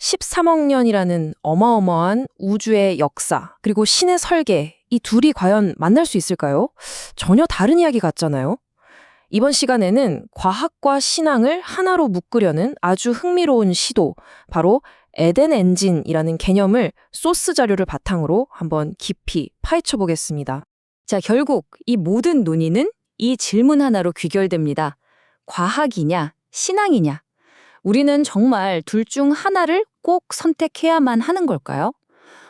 13억 년이라는 어마어마한 우주의 역사, 그리고 신의 설계, 이 둘이 과연 만날 수 있을까요? 전혀 다른 이야기 같잖아요. 이번 시간에는 과학과 신앙을 하나로 묶으려는 아주 흥미로운 시도, 바로 에덴 엔진이라는 개념을 소스 자료를 바탕으로 한번 깊이 파헤쳐 보겠습니다. 자, 결국 이 모든 논의는 이 질문 하나로 귀결됩니다. 과학이냐, 신앙이냐? 우리는 정말 둘 중 하나를 꼭 선택해야만 하는 걸까요?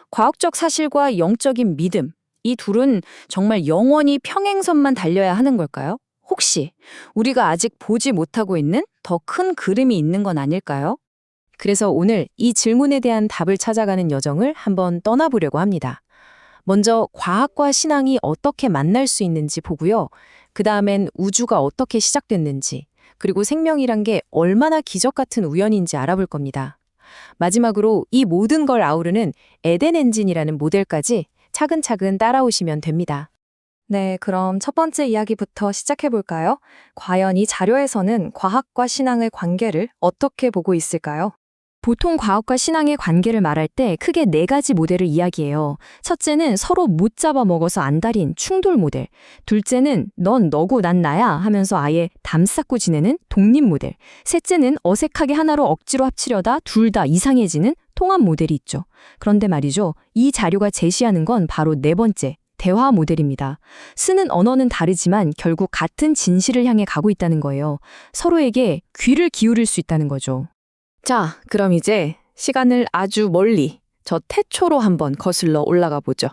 과학적 사실과 영적인 믿음, 이 둘은 정말 영원히 평행선만 달려야 하는 걸까요? 혹시 우리가 아직 보지 못하고 있는 더 큰 그림이 있는 건 아닐까요? 그래서 오늘 이 질문에 대한 답을 찾아가는 여정을 한번 떠나보려고 합니다. 먼저 과학과 신앙이 어떻게 만날 수 있는지 보고요. 그 다음엔 우주가 어떻게 시작됐는지, 그리고 생명이란 게 얼마나 기적 같은 우연인지 알아볼 겁니다. 마지막으로 이 모든 걸 아우르는 에덴 엔진이라는 모델까지 차근차근 따라오시면 됩니다. 네, 그럼 첫 번째 이야기부터 시작해 볼까요? 과연 이 자료에서는 과학과 신앙의 관계를 어떻게 보고 있을까요? 보통 과학과 신앙의 관계를 말할 때 크게 네 가지 모델을 이야기해요. 첫째는 서로 못 잡아먹어서 안달인 충돌 모델. 둘째는 넌 너고 난 나야 하면서 아예 담쌓고 지내는 독립 모델. 셋째는 어색하게 하나로 억지로 합치려다 둘 다 이상해지는 통합 모델이 있죠. 그런데 말이죠. 이 자료가 제시하는 건 바로 네 번째, 대화 모델입니다. 쓰는 언어는 다르지만 결국 같은 진실을 향해 가고 있다는 거예요. 서로에게 귀를 기울일 수 있다는 거죠. 자, 그럼 이제 시간을 아주 멀리 저 태초로 한번 거슬러 올라가 보죠.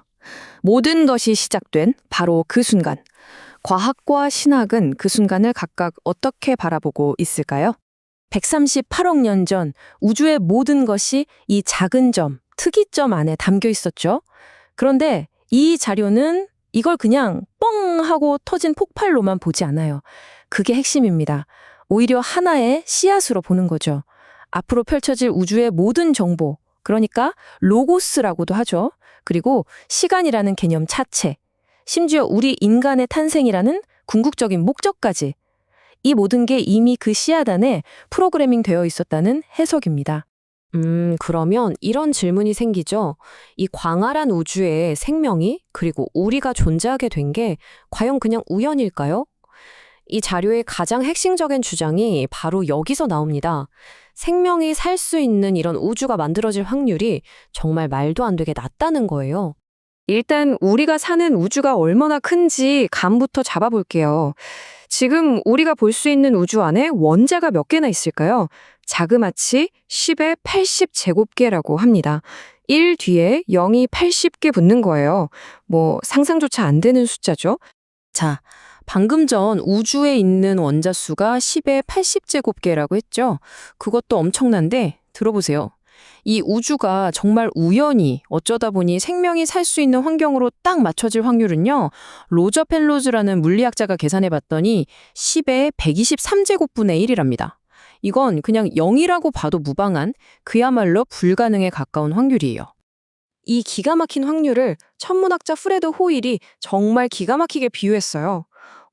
모든 것이 시작된 바로 그 순간. 과학과 신학은 그 순간을 각각 어떻게 바라보고 있을까요? 138억 년 전 우주의 모든 것이 이 작은 점, 특이점 안에 담겨 있었죠. 그런데 이 자료는 이걸 그냥 뻥 하고 터진 폭발로만 보지 않아요. 그게 핵심입니다. 오히려 하나의 씨앗으로 보는 거죠. 앞으로 펼쳐질 우주의 모든 정보, 그러니까 로고스라고도 하죠. 그리고 시간이라는 개념 자체, 심지어 우리 인간의 탄생이라는 궁극적인 목적까지, 이 모든 게 이미 그 씨앗 안에 프로그래밍 되어 있었다는 해석입니다. 그러면 이런 질문이 생기죠. 이 광활한 우주에 생명이, 그리고 우리가 존재하게 된 게 과연 그냥 우연일까요? 이 자료의 가장 핵심적인 주장이 바로 여기서 나옵니다. 생명이 살 수 있는 이런 우주가 만들어질 확률이 정말 말도 안 되게 낮다는 거예요. 일단 우리가 사는 우주가 얼마나 큰지 감부터 잡아볼게요. 지금 우리가 볼 수 있는 우주 안에 원자가 몇 개나 있을까요? 자그마치 10의 80제곱개라고 합니다. 1 뒤에 0이 80개 붙는 거예요. 뭐 상상조차 안 되는 숫자죠. 자, 방금 전 우주에 있는 원자 수가 10의 80제곱개라고 했죠? 그것도 엄청난데 들어보세요. 이 우주가 정말 우연히 어쩌다 보니 생명이 살 수 있는 환경으로 딱 맞춰질 확률은요. 로저 펜로즈라는 물리학자가 계산해 봤더니 10의 123제곱분의 1이랍니다. 이건 그냥 0이라고 봐도 무방한 그야말로 불가능에 가까운 확률이에요. 이 기가 막힌 확률을 천문학자 프레드 호일이 정말 기가 막히게 비유했어요.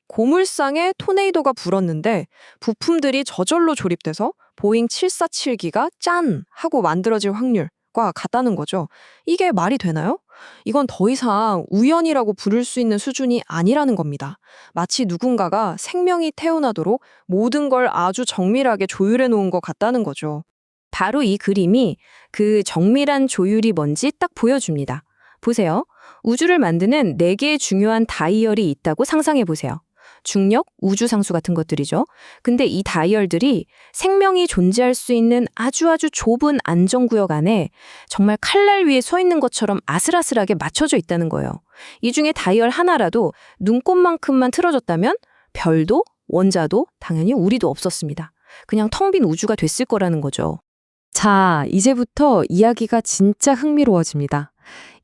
고물상에 토네이도가 불었는데 부품들이 저절로 조립돼서 보잉 747기가 짠! 하고 만들어질 확률과 같다는 거죠. 이게 말이 되나요? 이건 더 이상 우연이라고 부를 수 있는 수준이 아니라는 겁니다. 마치 누군가가 생명이 태어나도록 모든 걸 아주 정밀하게 조율해 놓은 것 같다는 거죠. 바로 이 그림이 그 정밀한 조율이 뭔지 딱 보여줍니다. 보세요. 우주를 만드는 4개의 중요한 다이얼이 있다고 상상해 보세요. 중력, 우주상수 같은 것들이죠. 근데 이 다이얼들이 생명이 존재할 수 있는 아주 좁은 안정구역 안에 정말 칼날 위에 서 있는 것처럼 아슬아슬하게 맞춰져 있다는 거예요. 이 중에 다이얼 하나라도 눈곱만큼만 틀어졌다면 별도, 원자도, 당연히 우리도 없었습니다. 그냥 텅 빈 우주가 됐을 거라는 거죠. 자, 이제부터 이야기가 진짜 흥미로워집니다.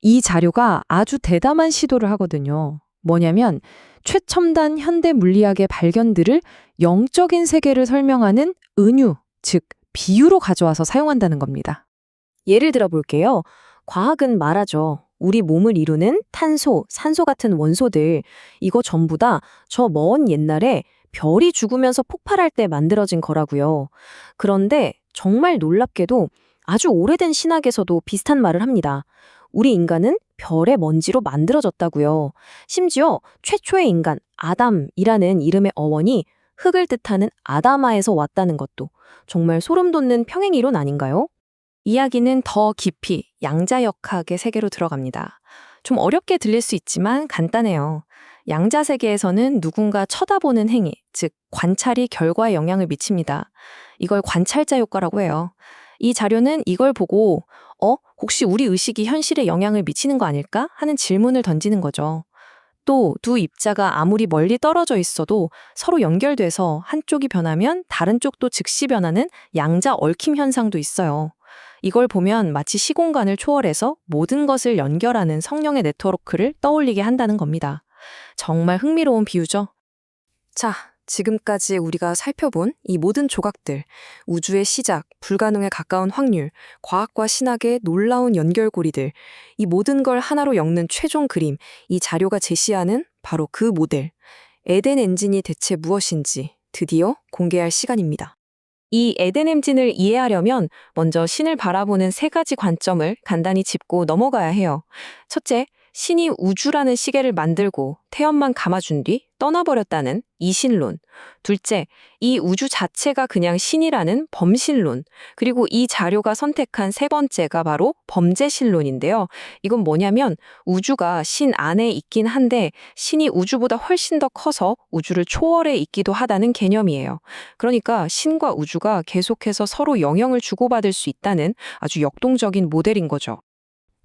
이 자료가 아주 대담한 시도를 하거든요. 뭐냐면 최첨단 현대 물리학의 발견들을 영적인 세계를 설명하는 은유, 즉 비유로 가져와서 사용한다는 겁니다. 예를 들어 볼게요. 과학은 말하죠. 우리 몸을 이루는 탄소, 산소 같은 원소들, 이거 전부 다 저 먼 옛날에 별이 죽으면서 폭발할 때 만들어진 거라고요. 그런데 정말 놀랍게도 아주 오래된 신학에서도 비슷한 말을 합니다. 우리 인간은 별의 먼지로 만들어졌다고요. 심지어 최초의 인간, 아담이라는 이름의 어원이 흙을 뜻하는 아다마에서 왔다는 것도 정말 소름 돋는 평행이론 아닌가요? 이야기는 더 깊이 양자역학의 세계로 들어갑니다. 좀 어렵게 들릴 수 있지만 간단해요. 양자 세계에서는 누군가 쳐다보는 행위, 즉 관찰이 결과에 영향을 미칩니다. 이걸 관찰자 효과라고 해요. 이 자료는 이걸 보고 혹시 우리 의식이 현실에 영향을 미치는 거 아닐까? 하는 질문을 던지는 거죠. 또 두 입자가 아무리 멀리 떨어져 있어도 서로 연결돼서 한쪽이 변하면 다른 쪽도 즉시 변하는 양자 얽힘 현상도 있어요. 이걸 보면 마치 시공간을 초월해서 모든 것을 연결하는 성령의 네트워크를 떠올리게 한다는 겁니다. 정말 흥미로운 비유죠? 자, 지금까지 우리가 살펴본 이 모든 조각들, 우주의 시작, 불가능에 가까운 확률, 과학과 신학의 놀라운 연결고리들, 이 모든 걸 하나로 엮는 최종 그림, 이 자료가 제시하는 바로 그 모델, 에덴 엔진이 대체 무엇인지 드디어 공개할 시간입니다. 이 에덴 엔진을 이해하려면 먼저 신을 바라보는 세 가지 관점을 간단히 짚고 넘어가야 해요. 첫째, 신이 우주라는 시계를 만들고 태연만 감아준 뒤 떠나버렸다는 이신론. 둘째, 이 우주 자체가 그냥 신이라는 범신론. 그리고 이 자료가 선택한 세 번째가 바로 범죄신론인데요. 이건 뭐냐면 우주가 신 안에 있긴 한데 신이 우주보다 훨씬 더 커서 우주를 초월해 있기도 하다는 개념이에요. 그러니까 신과 우주가 계속해서 서로 영향을 주고받을 수 있다는 아주 역동적인 모델인 거죠.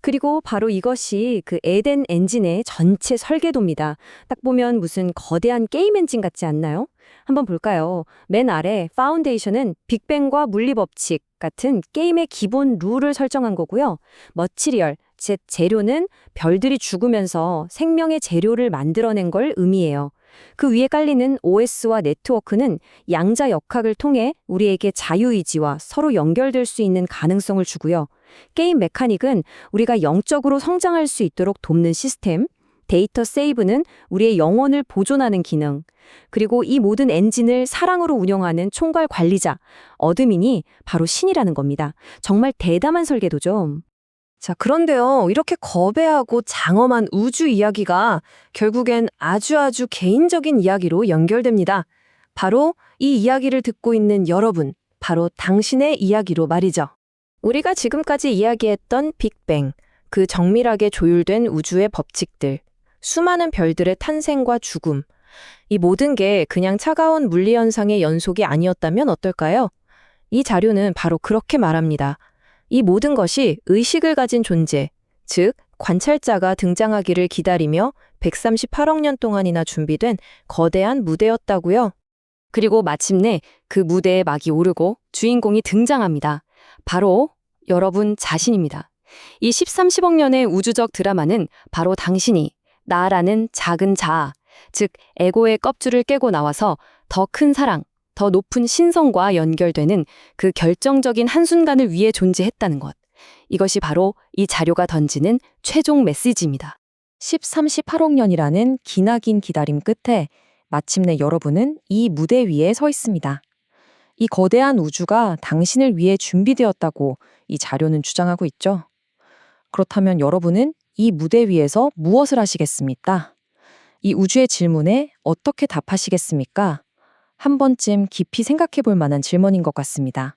그리고 바로 이것이 그 에덴 엔진의 전체 설계도입니다. 딱 보면 무슨 거대한 게임 엔진 같지 않나요? 한번 볼까요? 맨 아래 파운데이션은 빅뱅과 물리법칙 같은 게임의 기본 룰을 설정한 거고요. 머티리얼, 즉 재료는 별들이 죽으면서 생명의 재료를 만들어낸 걸 의미해요. 그 위에 깔리는 OS와 네트워크는 양자 역학을 통해 우리에게 자유의지와 서로 연결될 수 있는 가능성을 주고요. 게임 메카닉은 우리가 영적으로 성장할 수 있도록 돕는 시스템, 데이터 세이브는 우리의 영혼을 보존하는 기능, 그리고 이 모든 엔진을 사랑으로 운영하는 총괄 관리자, 어드민이 바로 신이라는 겁니다. 정말 대담한 설계도죠. 자, 그런데요, 이렇게 거대하고 장엄한 우주 이야기가 결국엔 아주 개인적인 이야기로 연결됩니다. 바로 이 이야기를 듣고 있는 여러분, 바로 당신의 이야기로 말이죠. 우리가 지금까지 이야기했던 빅뱅, 그 정밀하게 조율된 우주의 법칙들, 수많은 별들의 탄생과 죽음, 이 모든 게 그냥 차가운 물리현상의 연속이 아니었다면 어떨까요? 이 자료는 바로 그렇게 말합니다. 이 모든 것이 의식을 가진 존재, 즉 관찰자가 등장하기를 기다리며 138억 년 동안이나 준비된 거대한 무대였다고요. 그리고 마침내 그 무대에 막이 오르고 주인공이 등장합니다. 바로 여러분 자신입니다. 이 13~10억 년의 우주적 드라마는 바로 당신이 나라는 작은 자아, 즉 에고의 껍줄을 깨고 나와서 더 큰 사랑, 더 높은 신성과 연결되는 그 결정적인 한순간을 위해 존재했다는 것. 이것이 바로 이 자료가 던지는 최종 메시지입니다. 13~18억 년이라는 기나긴 기다림 끝에 마침내 여러분은 이 무대 위에 서 있습니다. 이 거대한 우주가 당신을 위해 준비되었다고 이 자료는 주장하고 있죠. 그렇다면 여러분은 이 무대 위에서 무엇을 하시겠습니까? 이 우주의 질문에 어떻게 답하시겠습니까? 한 번쯤 깊이 생각해 볼 만한 질문인 것 같습니다.